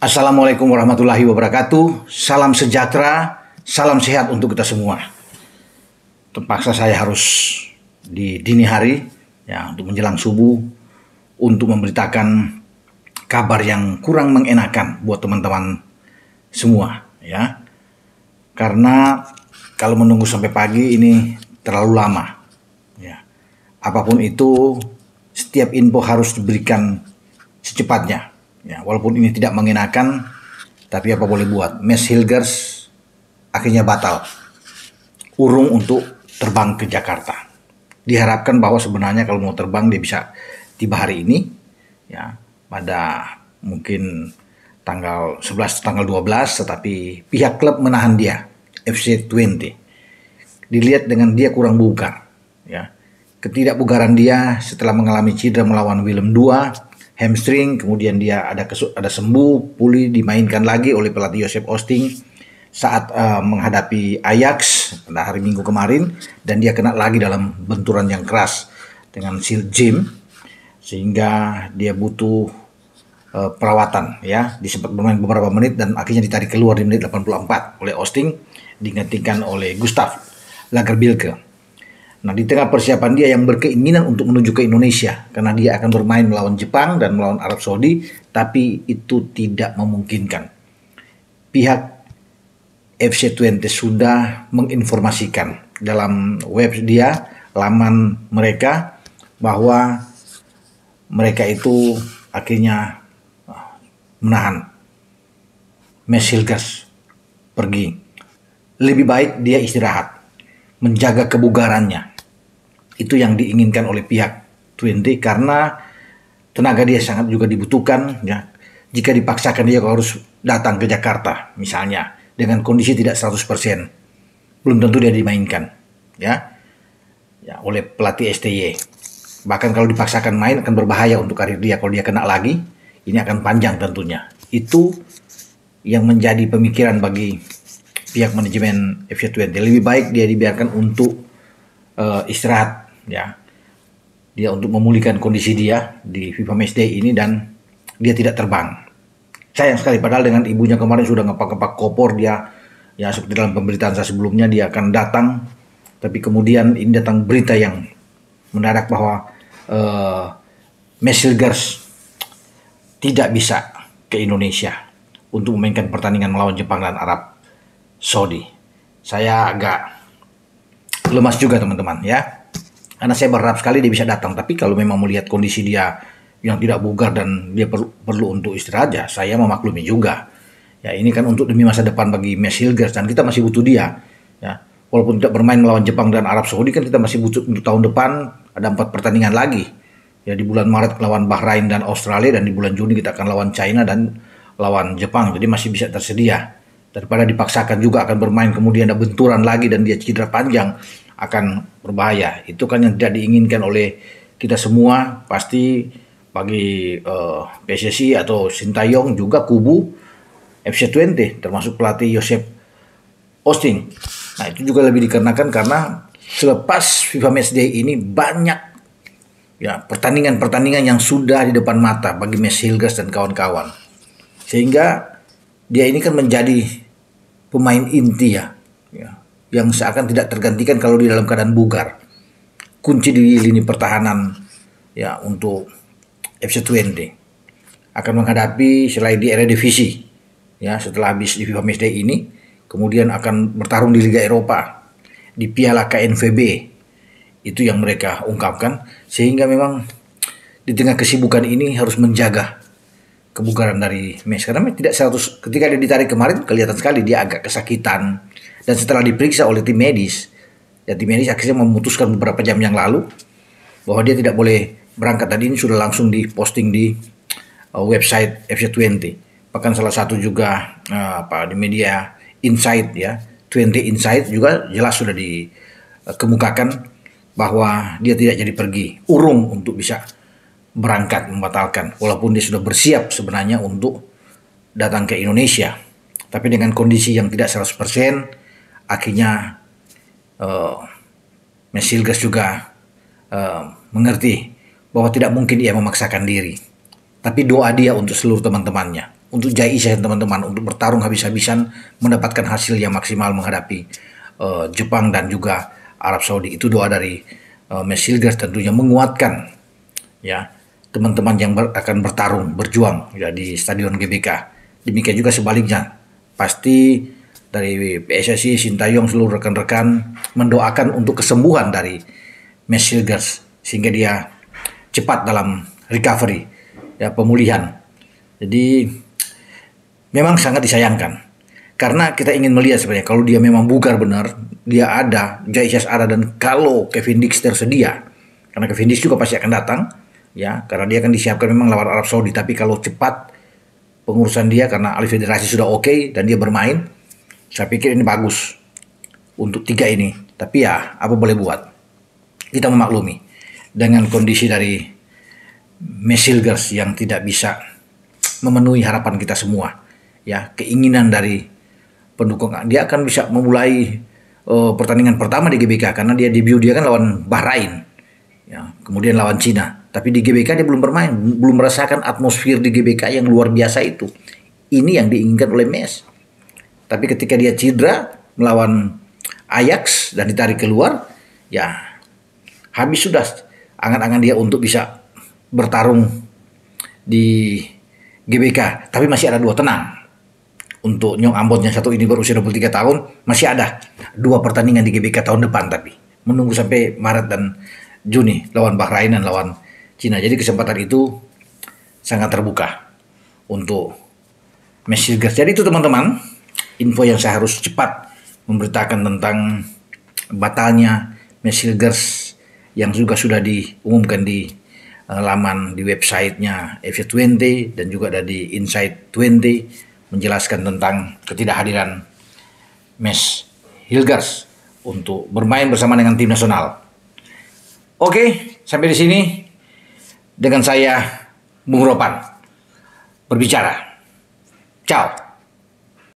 Assalamualaikum warahmatullahi wabarakatuh. Salam sejahtera, salam sehat untuk kita semua. Terpaksa saya harus di dini hari ya untuk menjelang subuh untuk memberitakan kabar yang kurang mengenakan buat teman-teman semua ya. Karena kalau menunggu sampai pagi ini terlalu lama ya. Apapun itu setiap info harus diberikan secepatnya. Ya, walaupun ini tidak mengenakan, tapi apa boleh buat. Mes Hilgers akhirnya batal urung untuk terbang ke Jakarta. Diharapkan bahwa sebenarnya kalau mau terbang dia bisa tiba hari ini, ya pada mungkin tanggal 11, tanggal 12, tetapi pihak klub menahan dia, FC20. Dilihat dengan dia kurang bugar, ya. Ketidakbugaran dia setelah mengalami cedera melawan Willem II, hamstring, kemudian dia ada sembuh, pulih, dimainkan lagi oleh pelatih Joseph Osting saat menghadapi Ajax pada hari Minggu kemarin, dan dia kena lagi dalam benturan yang keras dengan Sil Jim, sehingga dia butuh perawatan ya. Dia sempat bermain beberapa menit dan akhirnya ditarik keluar di menit 84 oleh Osting, digantikan oleh Gustav Lagerbielke. Nah, di tengah persiapan dia yang berkeinginan untuk menuju ke Indonesia, karena dia akan bermain melawan Jepang dan melawan Arab Saudi, tapi itu tidak memungkinkan. Pihak FC20 sudah menginformasikan dalam web dia, laman mereka, bahwa mereka itu akhirnya menahan Mes Hilgers pergi. Lebih baik dia istirahat, menjaga kebugarannya. Itu yang diinginkan oleh pihak 20 karena tenaga dia sangat juga dibutuhkan ya. Jika dipaksakan dia harus datang ke Jakarta misalnya dengan kondisi tidak 100%, belum tentu dia dimainkan ya oleh pelatih STY. Bahkan kalau dipaksakan main akan berbahaya untuk karir dia. Kalau dia kena lagi, ini akan panjang tentunya. Itu yang menjadi pemikiran bagi pihak manajemen FC20. Lebih baik dia dibiarkan untuk istirahat ya. Dia untuk memulihkan kondisi dia di FIFA Matchday ini dan dia tidak terbang. Sayang sekali, padahal dengan ibunya kemarin sudah ngepak-ngepak kopor dia ya, seperti dalam pemberitaan saya sebelumnya dia akan datang, tapi kemudian ini datang berita yang mendadak bahwa Mes Hilgers tidak bisa ke Indonesia untuk memainkan pertandingan melawan Jepang dan Arab Saudi. Saya agak lemas juga teman-teman ya, karena saya berharap sekali dia bisa datang, tapi kalau memang melihat kondisi dia yang tidak bugar dan dia perlu untuk istirahat ya, saya memaklumi juga. Ya, ini kan untuk demi masa depan bagi Mes Hilgers dan kita masih butuh dia. Ya, walaupun tidak bermain melawan Jepang dan Arab Saudi, kan kita masih butuh untuk tahun depan ada 4 pertandingan lagi. Ya, di bulan Maret lawan Bahrain dan Australia, dan di bulan Juni kita akan lawan China dan lawan Jepang. Jadi masih bisa tersedia. Daripada dipaksakan juga akan bermain kemudian ada benturan lagi dan dia cedera panjang, akan berbahaya. Itu kan yang tidak diinginkan oleh kita semua, pasti bagi PSSI atau Sintayong, juga kubu FC20 termasuk pelatih Joseph Osting. Nah, itu juga lebih dikarenakan karena selepas FIFA Matchday ini banyak ya pertandingan-pertandingan yang sudah di depan mata bagi Mes Hilgers dan kawan-kawan, sehingga dia ini kan menjadi pemain inti ya, yang seakan tidak tergantikan kalau di dalam keadaan bugar. Kunci di lini pertahanan ya untuk FC20 akan menghadapi selain di Eredivisie ya, setelah habis di FIFA Matchday ini, kemudian akan bertarung di Liga Eropa, di Piala KNVB. Itu yang mereka ungkapkan, sehingga memang di tengah kesibukan ini harus menjaga kebugaran dari Mes, karena tidak 100. Ketika dia ditarik kemarin kelihatan sekali dia agak kesakitan, dan setelah diperiksa oleh tim medis ya, tim medis akhirnya memutuskan beberapa jam yang lalu bahwa dia tidak boleh berangkat. Tadi ini sudah langsung diposting di website FC20. Bahkan salah satu juga di media Insight ya, 20 Insight juga jelas sudah dikemukakan bahwa dia tidak jadi pergi, urung untuk bisa berangkat, membatalkan, walaupun dia sudah bersiap sebenarnya untuk datang ke Indonesia, tapi dengan kondisi yang tidak 100%, akhirnya Mes Hilgers juga mengerti bahwa tidak mungkin ia memaksakan diri. Tapi doa dia untuk seluruh teman-temannya. untuk Jai teman-teman, untuk bertarung habis-habisan mendapatkan hasil yang maksimal menghadapi Jepang dan juga Arab Saudi. Itu doa dari Mads Hilgers, tentunya menguatkan ya teman-teman yang akan bertarung, berjuang ya di Stadion GBK. Demikian juga sebaliknya, pasti dari PSSI, Sintayong, seluruh rekan-rekan mendoakan untuk kesembuhan dari Mads Hilgers sehingga dia cepat dalam recovery, ya, pemulihan. Jadi memang sangat disayangkan karena kita ingin melihat sebenarnya kalau dia memang bugar benar, dia ada, Jai ada, dan kalau Kevin Dix tersedia, karena Kevin Dix juga pasti akan datang, ya, karena dia akan disiapkan memang lawan Arab Saudi. Tapi kalau cepat pengurusan dia karena ahli federasi sudah oke dan dia bermain, saya pikir ini bagus untuk tiga ini. Tapi ya apa boleh buat, kita memaklumi dengan kondisi dari Mads Hilgers yang tidak bisa memenuhi harapan kita semua, ya, keinginan dari pendukung. Dia akan bisa memulai pertandingan pertama di GBK karena dia debut dia kan lawan Bahrain, ya, kemudian lawan Cina. Tapi di GBK dia belum bermain, belum merasakan atmosfer di GBK yang luar biasa itu. Ini yang diinginkan oleh Mads. Tapi ketika dia cedera melawan Ajax dan ditarik keluar, ya habis sudah angan-angan dia untuk bisa bertarung di GBK. Tapi masih ada dua, tenang. Untuk Nyong Ambon yang satu ini berusia 23 tahun, masih ada dua pertandingan di GBK tahun depan, tapi menunggu sampai Maret dan Juni lawan Bahrain dan lawan Cina. Jadi kesempatan itu sangat terbuka untuk Mads Hilgers. Jadi itu teman-teman, info yang saya harus cepat memberitakan tentang batalnya Mads Hilgers yang juga sudah diumumkan di laman di websitenya FC20 dan juga ada di Inside 20 menjelaskan tentang ketidakhadiran Mads Hilgers untuk bermain bersama dengan tim nasional. Oke, sampai di sini dengan saya Bung Ropan berbicara. Ciao.